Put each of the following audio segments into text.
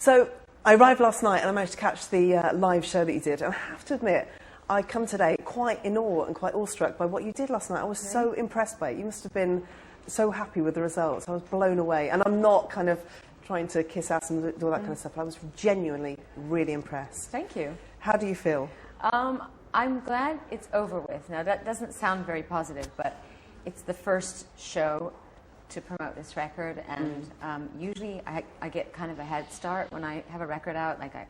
So I arrived last night and I managed to catch the live show that you did. And I have to admit, I come today quite in awe and quite awestruck by what you did last night. I was so impressed by it. You must have been so happy with the results. I was blown away. And I'm not kind of trying to kiss ass and do all that kind of stuff. I was genuinely really impressed. Thank you. How do you feel? I'm glad it's over with. Now, that doesn't sound very positive, but it's the first show to promote this record, and usually I get kind of a head start when I have a record out, like I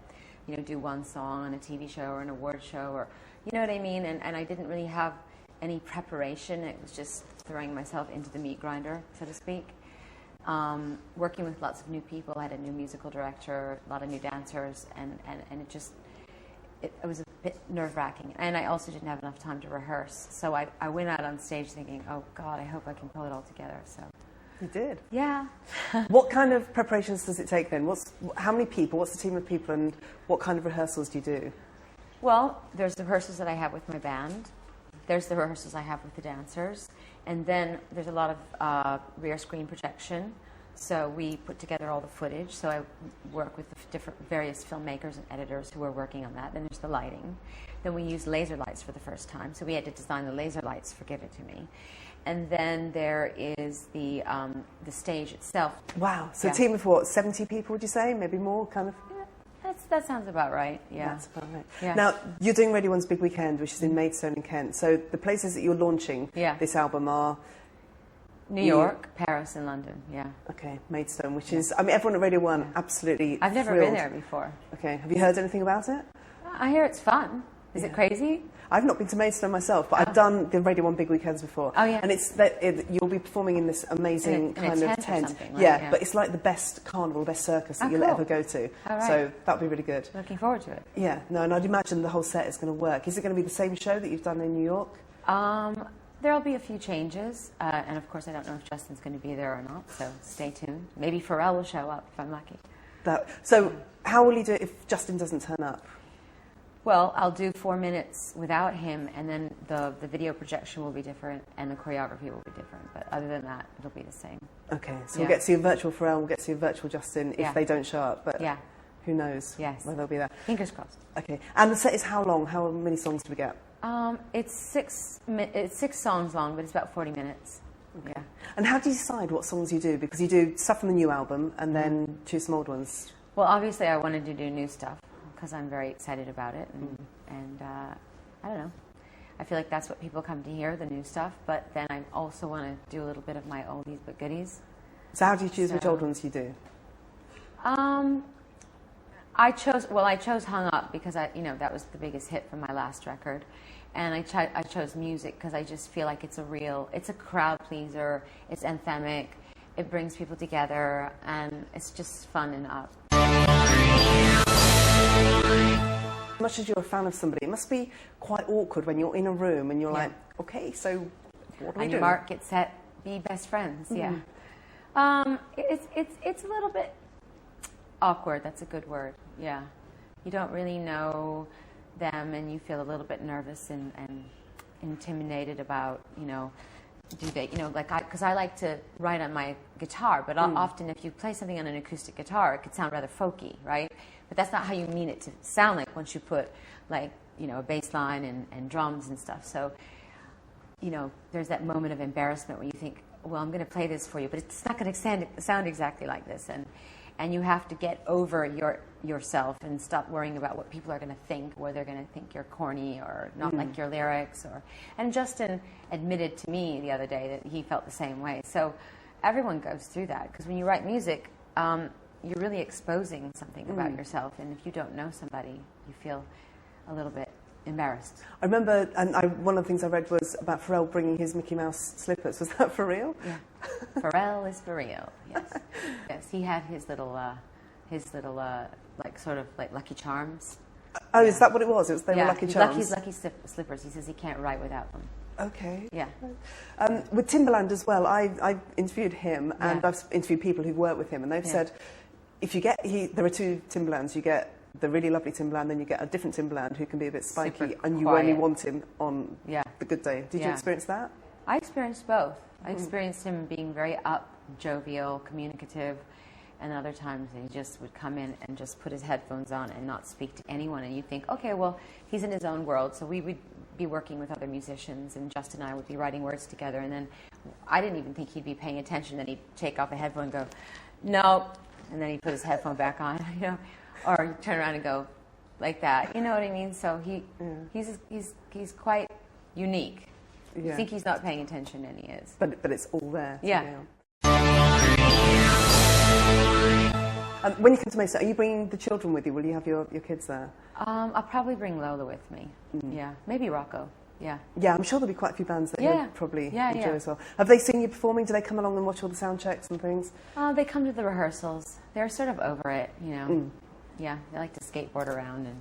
do one song on a TV show or an award show, or you know what I mean, and I didn't really have any preparation. It was just throwing myself into the meat grinder, so to speak. Working with lots of new people. I had a new musical director, a lot of new dancers, and it was a bit nerve-wracking. And I also didn't have enough time to rehearse. So I went out on stage thinking, oh God, I hope I can pull it all together. So you did? Yeah. What kind of preparations does it take then? How many people, what's the team of people, and what kind of rehearsals do you do? Well, there's the rehearsals that I have with my band. There's the rehearsals I have with the dancers. And then there's a lot of rear screen projection. So we put together all the footage. So I work with the various filmmakers and editors who are working on that. Then there's the lighting. Then we use laser lights for the first time. So we had to design the laser lights for Give It To Me. And then there is the stage itself. Wow. So a team of what, 70 people, would you say? Maybe more, kind of? Yeah, that sounds about right, yeah. That's about right. Yeah. Now, you're doing Radio 1's Big Weekend, which is in Maidstone in Kent. So the places that you're launching this album are... New York, Paris, and London, yeah. Okay, Maidstone, which is... I mean, everyone at Radio 1, absolutely I've never thrilled. been there before. Okay. Have you heard anything about it? I hear it's fun. Is it crazy? I've not been to Maidstone myself, but I've done the Radio 1 Big Weekends before. Oh, yeah. And it's you'll be performing in this amazing kind of tent. Or something, right? Yeah, but it's like the best carnival, the best circus that you'll ever go to. All right. So that'll be really good. Looking forward to it. Yeah, no, and I'd imagine the whole set is going to work. Is it going to be the same show that you've done in New York? There'll be a few changes, and of course I don't know if Justin's going to be there or not, so stay tuned. Maybe Pharrell will show up if I'm lucky. So how will you do it if Justin doesn't turn up? Well, I'll do 4 minutes without him, and then the video projection will be different, and the choreography will be different. But other than that, it'll be the same. Okay, so we'll get to see a virtual Pharrell, we'll get to see a virtual Justin if they don't show up. But who knows whether they'll be there. Fingers crossed. Okay, and the set is how long? How many songs do we get? It's 6 songs long, but it's about 40 minutes. Okay. Yeah. And how do you decide what songs you do? Because you do stuff from the new album and then choose some old ones. Well, obviously I wanted to do new stuff because I'm very excited about it. And I don't know. I feel like that's what people come to hear, the new stuff. But then I also want to do a little bit of my oldies but goodies. So how do you choose which old ones you do? I chose Hung Up because that was the biggest hit from my last record. And I chose Music because I just feel like it's a crowd pleaser, it's anthemic, it brings people together, and it's just fun and up. As much as you're a fan of somebody, it must be quite awkward when you're in a room and you're like, okay, so what do we do? And mark, get set, be best friends, yeah. It's a little bit awkward, that's a good word, yeah. You don't really know them and you feel a little bit nervous and intimidated about, do they, because I like to write on my guitar, but often if you play something on an acoustic guitar, it could sound rather folky, right? But that's not how you mean it to sound like once you put, a bass line and drums and stuff. So, there's that moment of embarrassment when you think, well, I'm going to play this for you, but it's not going to sound exactly like this. And you have to get over yourself and stop worrying about what people are going to think, or they're going to think you're corny or not like your lyrics. And Justin admitted to me the other day that he felt the same way. So everyone goes through that, because when you write music, you're really exposing something about yourself. And if you don't know somebody, you feel a little bit embarrassed. I remember, and one of the things I read was about Pharrell bringing his Mickey Mouse slippers. Was that for real? Yeah. Pharrell is for real. Yes. Yes. He had his little, sort of Lucky Charms. Oh, is that what it was? They were Lucky Charms. His lucky slippers. He says he can't write without them. Okay. Yeah. With Timbaland as well, I interviewed him, and I've interviewed people who've worked with him, and they've said, if you get there are two Timbalands. You get the really lovely Timbaland, then you get a different Timbaland who can be a bit spiky, and you only want him on the good day. Did you experience that? I experienced both. I experienced him being very jovial, communicative, and other times he just would come in and just put his headphones on and not speak to anyone. And you think, okay, well, he's in his own world, so we would be working with other musicians, and Justin and I would be writing words together, and then I didn't even think he'd be paying attention. Then he'd take off a headphone and go, no, and then he'd put his headphone back on, you know, or turn around and go like that. You know what I mean? So he's quite unique. You think he's not paying attention, and he is. But it's all there. Yeah. When you come to Mesa, are you bringing the children with you? Will you have your kids there? I'll probably bring Lola with me. Yeah, maybe Rocco. Yeah. Yeah, I'm sure there'll be quite a few bands that you'll probably enjoy as well. Have they seen you performing? Do they come along and watch all the sound checks and things? They come to the rehearsals. They're sort of over it, you know. Yeah, they like to skateboard around and.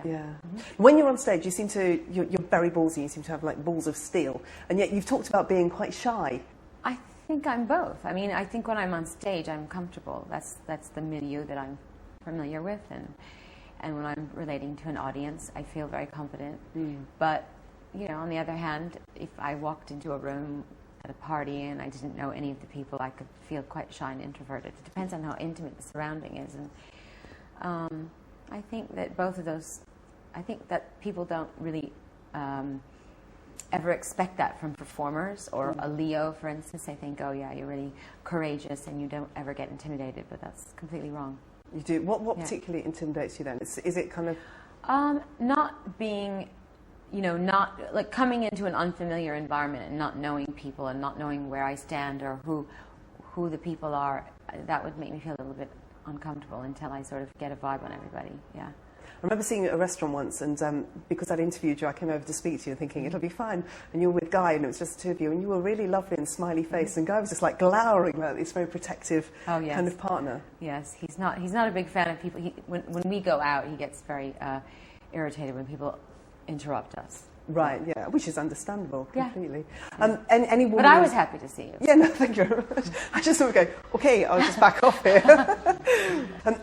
Yeah. When you're on stage, you seem to you're very ballsy. You seem to have like balls of steel, and yet you've talked about being quite shy. I think I'm both. I mean, I think when I'm on stage, I'm comfortable. That's the milieu that I'm familiar with, and when I'm relating to an audience, I feel very confident. But you know, on the other hand, if I walked into a room at a party and I didn't know any of the people, I could feel quite shy and introverted. It depends on how intimate the surrounding is, and I think that both of those. I think that people don't really ever expect that from performers, or a Leo, for instance. They think, oh yeah, you're really courageous and you don't ever get intimidated, but that's completely wrong. You do? What particularly intimidates you then? Is it kind of... not being, you know, not like coming into an unfamiliar environment and not knowing people and not knowing where I stand or who the people are. That would make me feel a little bit uncomfortable until I sort of get a vibe on everybody, yeah. I remember seeing you at a restaurant once, and because I'd interviewed you, I came over to speak to you thinking, it'll be fine. And you were with Guy, and it was just the two of you, and you were really lovely and smiley faced, and Guy was just like glowering like this very protective kind of partner. Yes, he's not a big fan of people. When we go out, he gets very irritated when people interrupt us. Right, yeah, which is understandable completely. And any woman... But I was happy to see you. Yeah, no, thank you very much. I just sort of go, okay, I'll just back off here.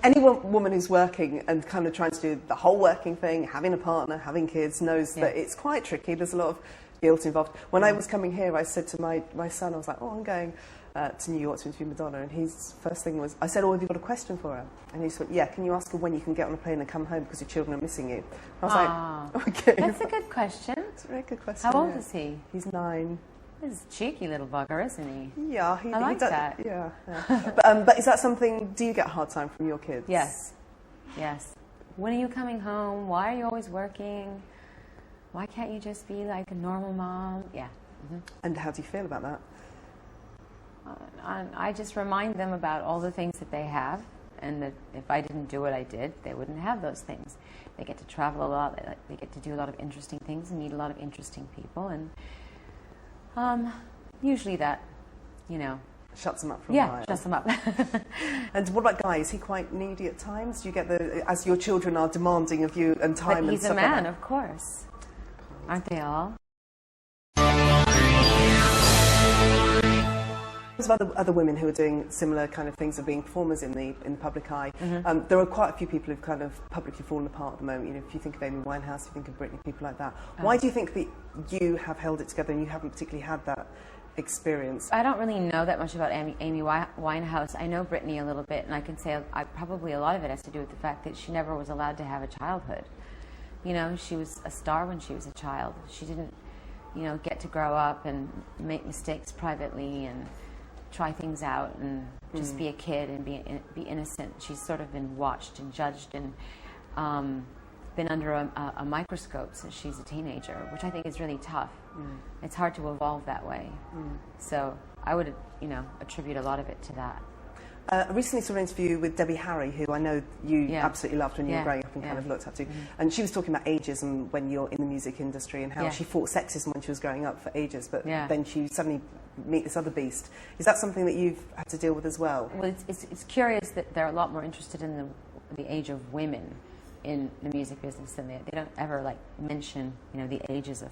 Any woman who's working and kind of trying to do the whole working thing, having a partner, having kids, knows that it's quite tricky. There's a lot of guilt involved. When I was coming here, I said to my son, I was like, I'm going to New York to interview Madonna, and his first thing was, I said, have you got a question for her? And he said, yeah, can you ask her when you can get on a plane and come home because your children are missing you? I was like, okay. That's a good question. It's a very good question. How old is he? He's 9. He's a cheeky little bugger, isn't he? Yeah, I like that. Yeah. But is that something, do you get a hard time from your kids? Yes. When are you coming home? Why are you always working? Why can't you just be like a normal mom? Yeah. And how do you feel about that? I just remind them about all the things that they have, and that if I didn't do what I did, they wouldn't have those things. They get to travel a lot, they get to do a lot of interesting things and meet a lot of interesting people, and usually that, you know... Shuts them up for a while. Yeah, shuts them up. And what about Guy? Is he quite needy at times? Do you get as your children are demanding of you and time but and stuff he's a man, like that? Of course. Aren't they all? There's other women who are doing similar kind of things of being performers in the public eye. There are quite a few people who've kind of publicly fallen apart at the moment. You know, if you think of Amy Winehouse, you think of Britney, people like that. Why do you think that you have held it together and you haven't particularly had that experience? I don't really know that much about Amy Winehouse. I know Britney a little bit, and I can say probably a lot of it has to do with the fact that she never was allowed to have a childhood. You know, she was a star when she was a child. She didn't, you know, get to grow up and make mistakes privately and try things out and just be a kid and be innocent. She's sort of been watched and judged and been under a microscope since she's a teenager, which I think is really tough. It's hard to evolve that way. So I would, you know, attribute a lot of it to that. I recently saw an interview with Debbie Harry, who I know you absolutely loved when you were growing up and kind of looked up to. And she was talking about ageism when you're in the music industry and how she fought sexism when she was growing up for ages, but then she suddenly meet this other beast. Is that something that you've had to deal with as well? Well, it's curious that they're a lot more interested in the age of women in the music business than they don't ever like mention, you know, the ages of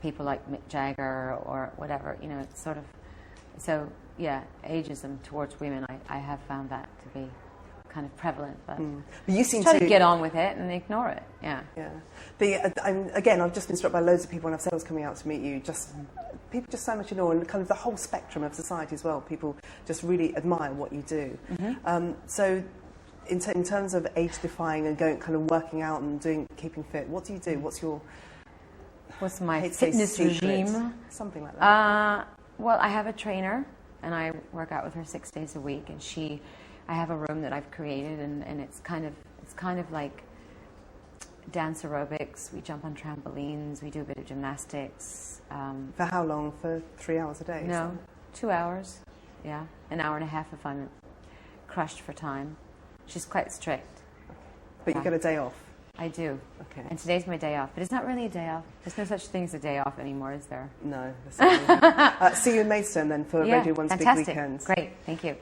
people like Mick Jagger or whatever. You know, it's sort of so. Yeah, ageism towards women, I have found that to be kind of prevalent, but you seem try to get on with it and ignore it. Yeah. Again, I've just been struck by loads of people when I've said I was coming out to meet you. Just people just so much in awe, and kind of the whole spectrum of society as well. People just really admire what you do. So in terms of age-defying and going, kind of working out and keeping fit, what do you do? What's my fitness regime? Something like that. Well, I have a trainer, and I work out with her 6 days a week. And I have a room that I've created, and it's kind of like dance aerobics. We jump on trampolines. We do a bit of gymnastics. For how long? For 3 hours a day? No, 2 hours. Yeah, an hour and a half if I'm crushed for time. She's quite strict. But you get a day off? I do. Okay. And today's my day off. But it's not really a day off. There's no such thing as a day off anymore, is there? No. See you in Maidstone then for Radio 1's Big fantastic. Weekends. Great. Thank you.